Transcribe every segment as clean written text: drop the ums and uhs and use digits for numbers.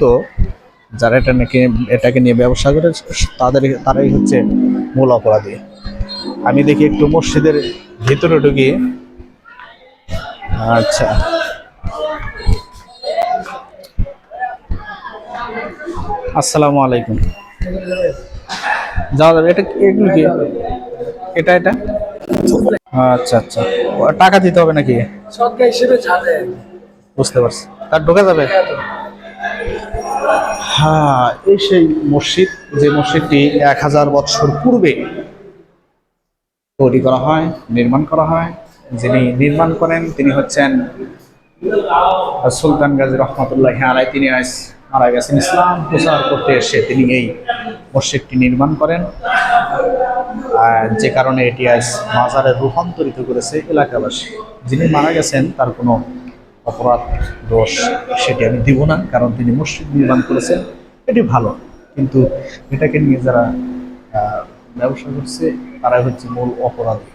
মূলত যারা এটাকে নিয়ে ব্যবসা করে তারাই হচ্ছে মূল অপরাধী। আমি দেখি একটু মসজিদের ভিতরে ঢুকি। আচ্ছা, আসসালামু আলাইকুম। যাওয়া যাবে? এটা এগুলো কি? এটা এটা আচ্ছা আচ্ছা, টাকা দিতে হবে নাকি? সরকার হিসেবে ছাড়ে। বুঝতে পারছি, তার ঢোকা যাবে? হ্যাঁ, এই সেই মসজিদ, যে মসজিদটি 1000 বছর পূর্বে তৈরি করা হয়, নির্মাণ করা হয়। যিনি নির্মাণ করেন তিনি হচ্ছেন সুলতান গাজী রহমতুল্লাহ আলাই। তিনি আজ মারা গেছেন। ইসলাম প্রচার করতে এসে তিনি এই মসজিদটি নির্মাণ করেন, যে কারণে এটি আজ মাজারে রূপান্তরিত করেছে এলাকাবাসী। যিনি মারা গেছেন তার কোনো অপরাধ দোষ সেটি আমি দিব না, কারণ তিনি মসজিদ নির্মাণ করেছেন, এটি ভালো। কিন্তু এটাকে নিয়ে যারা ব্যবসা করছে তারাই হচ্ছে মূল অপরাধী।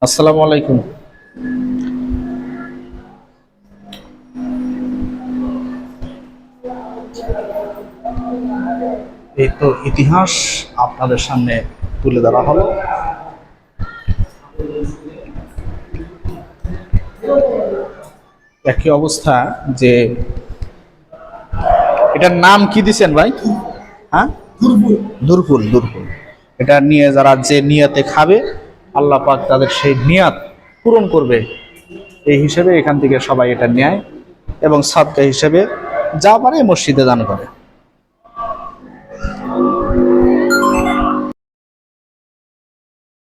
আসসালামু আলাইকুম। এই তো ইতিহাস আপনাদের সামনে তুলে ধরা হলো। একই অবস্থা, যে এটার নাম কি দিছেন ভাই? হ্যাঁ, দুরফুল। দুরফুল এটা নিয়ে যারা যে নিয়াতে খাবে, আল্লাহ পাক তাদের সেই নিয়াত পূরণ করবে, এই হিসেবে এখান থেকে সবাই এটা নেয় এবং সাদকা হিসেবে যা পারে মসজিদে দান করে।